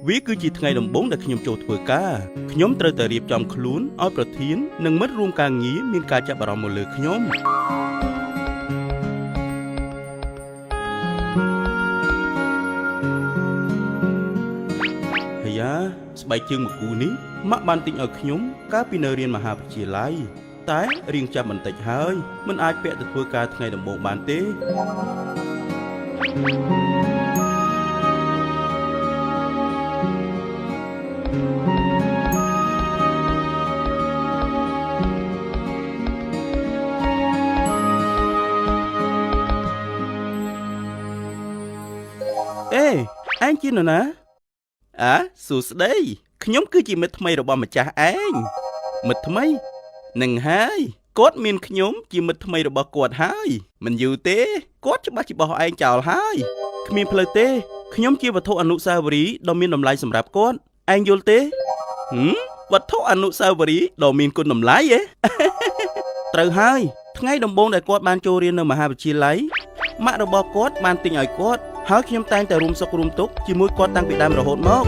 វាគឺជាថ្ងៃដំបូងដែលខ្ញុំចូលធ្វើការខ្ញុំត្រូវតែរៀបចំខ្លួនឲ្យប្រធាននិងមិត្តរួមការងារមានការចាប់អារម្មណ៍មកលើខ្ញុំហើយយ៉ាស្បែកជើងមួយគូនេះម៉ាក់បានទិញឲ្យខ្ញុំកាលពីនៅរៀនមហាវិទ្យាល័យតែរៀងចាប់បន្តិចហើយមិនអាចពាក់ទៅធ្វើការថ្ងៃដំបូងបានទេអេអញជានរណាសួស្ដីខ្ញុំគឺជាមិត្តថ្មីរបស់ម្ចាស់ឯងមិត្តថ្មីនឹងហើយគាត់មានខ្ញុំជាមិត្តថ្មីរបស់គាត់ហើយមិនយូរទេគាត់ច្បាស់ជាបោះឯងចោលហើយគ្មានផ្លូវទេខ្ញុំជាវត្ថុអនុស្សាវរីយ៍ដ៏មានតម្លៃសម្រាប់គាត់ឯងយល់ទេវត្ថុអនុស្សាវរីយ៍ដ៏មានគុណតម្លៃត្រូវហើយថ្ងៃដំបូងដែលគាត់បានចូលរៀននៅមហាវិទ្យាល័យម៉ាក់របស់គាត់បានទិញឲ្យគាត់ហើយខ្ញុំតែងតែរួមសុខរួមទុក្ខជាមួយគាត់តាំងពីដើមរហូតមក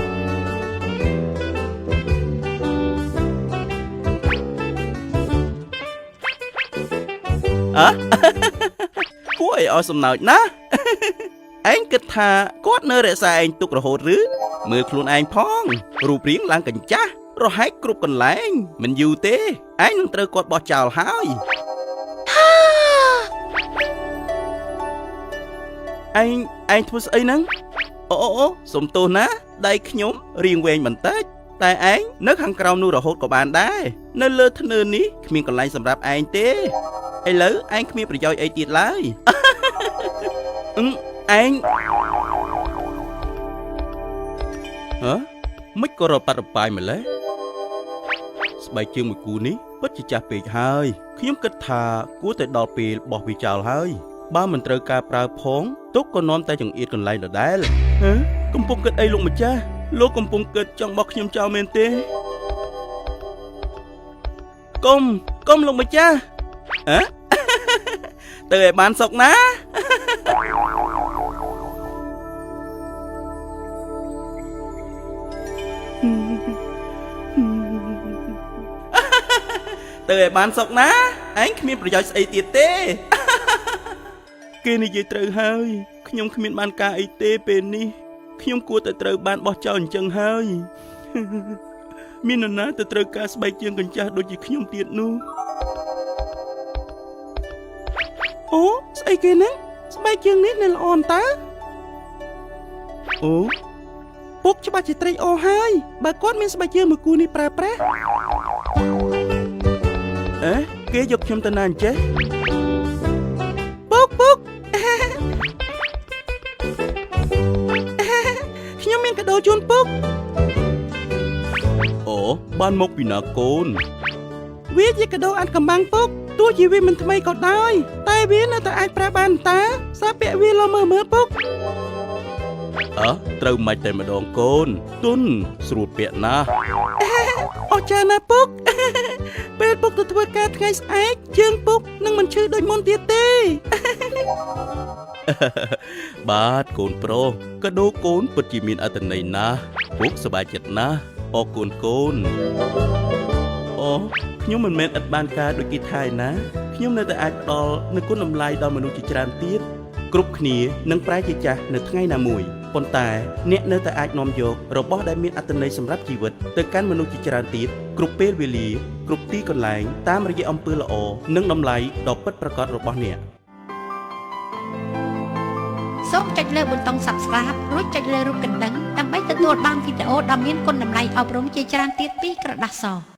គួរឲ្យសំណើចណាឯងគិតថាគាត់នៅរក្សាឯងទុករហូតឬមើលខ្លួនឯងផងរូបរាងឡើងកញ្ចាស់រហែកគ្រប់កន្លែងមិនយូរទេឯងនឹងត្រូវគាត់បោះចោលហើយឯងធ្វើស្អីហ្នឹងអូសុំទោសណាដៃខ្ញុំរៀងវែងបន្តិចតែឯងនៅខាងក្រោមនោះរហូតក៏បានដែរនៅលើធ្នើនេះគ្មានកន្លែងសម្រាប់ឯងទេឥឡូវឯងគ្មានប្រយោជន៍អីទៀតឡើយឯងមិនក៏រប៉ាត់រប៉ាយម្លេះស្បែកជើងមួយគូនេះពិតជាចាស់ពេកហើយខ្ញុំគិតថាគួរតែដល់ពេលបោះវាចោលហើយបើមិនត្រូវការប្រើផងទុកក៏នាំតែចង្អៀតកន្លែងដដែលកំពុងគិតអីលោកម្ចាស់លោកកំពុងគិតចង់បោះខ្ញុំចោលមែនទេកុំលោកម្ចាស់ទៅឲ្យបានសុខណាទៅឲ្យបានសុខណាឯងគ្មានប្រយោជន៍ស្អីទៀតទេគេនិយាយត្រូវហើយខ្ញុំគ្មានបានការអីទេពេលនេះខ្ញុំគួរតែត្រូវបានបោះចោលអញ្ចឹងហើយមាននរណាទៅត្រូវការស្បែកជើងកញ្ចាស់ដូចជាខ្ញុំទៀតនោះអូស្អីគេហ្នឹងស្បែកជើងនេះនៅល្អអន្តើអូពុកច្បាស់ជាត្រេកអរហើយបើគាត់មានស្បែកជើងមួយគូនេះប្រើប្រាស់គេយកខ្ញុំទៅណាអញ្ចេះពុកខ្ញុំមានកាដូជូនពុកអូបានមកពីណាកូនវាជាកាដូអាត់កំបាំងពុកទោះជាវាមិនថ្មីក៏ដោយតែវានៅតែអាចប្រើបានតើសាពាក់វាលមើលពុកត្រូវមិនតែម្ដងកូនទុនស្រួលពាក់ណាស់អរចាណាពុកពេលពុកទៅធ្វើការថ្ងៃស្អែកជើងពុកនឹងមិនឈឺដូចមុនទៀតទេបាទកូនប្រុសកាដូកូនពិតជាមានអត្ថន័យណាស់ពុកសប្បាយចិត្តណាស់អរគុណកូនអូខ្ញុំមិនមែនឥតបានការដូចគេថាឯណាខ្ញុំនៅតែអាចផ្ដល់នូវគុណតម្លៃដល់មនុស្សជាច្រើនទៀតគ្រប់គ្នានឹងប្រែជាចាស់នៅថ្ងៃណាមួយប៉ុន្តែអ្នកនៅតែអាចនាំយករបស់ដែលមានអត្ថន័យសម្រាប់ជីវិតទៅកាន់មនុស្សជាច្រើនទៀតគ្រប់ពេលវេលាគ្រប់ទីកន្លែងតាមរយៈអំពើល្អនិងតម្លៃដ៏ពិតប្រាកដរបស់អ្នកសូមចុចលើប៊ូតុង Subscribe រួចចុចលើរូបកណ្ដឹងដើម្បីទទួលបានវីដេអូដ៏មានគុណតម្លៃអប់រំជាច្រើនទៀតពីក្រដាសស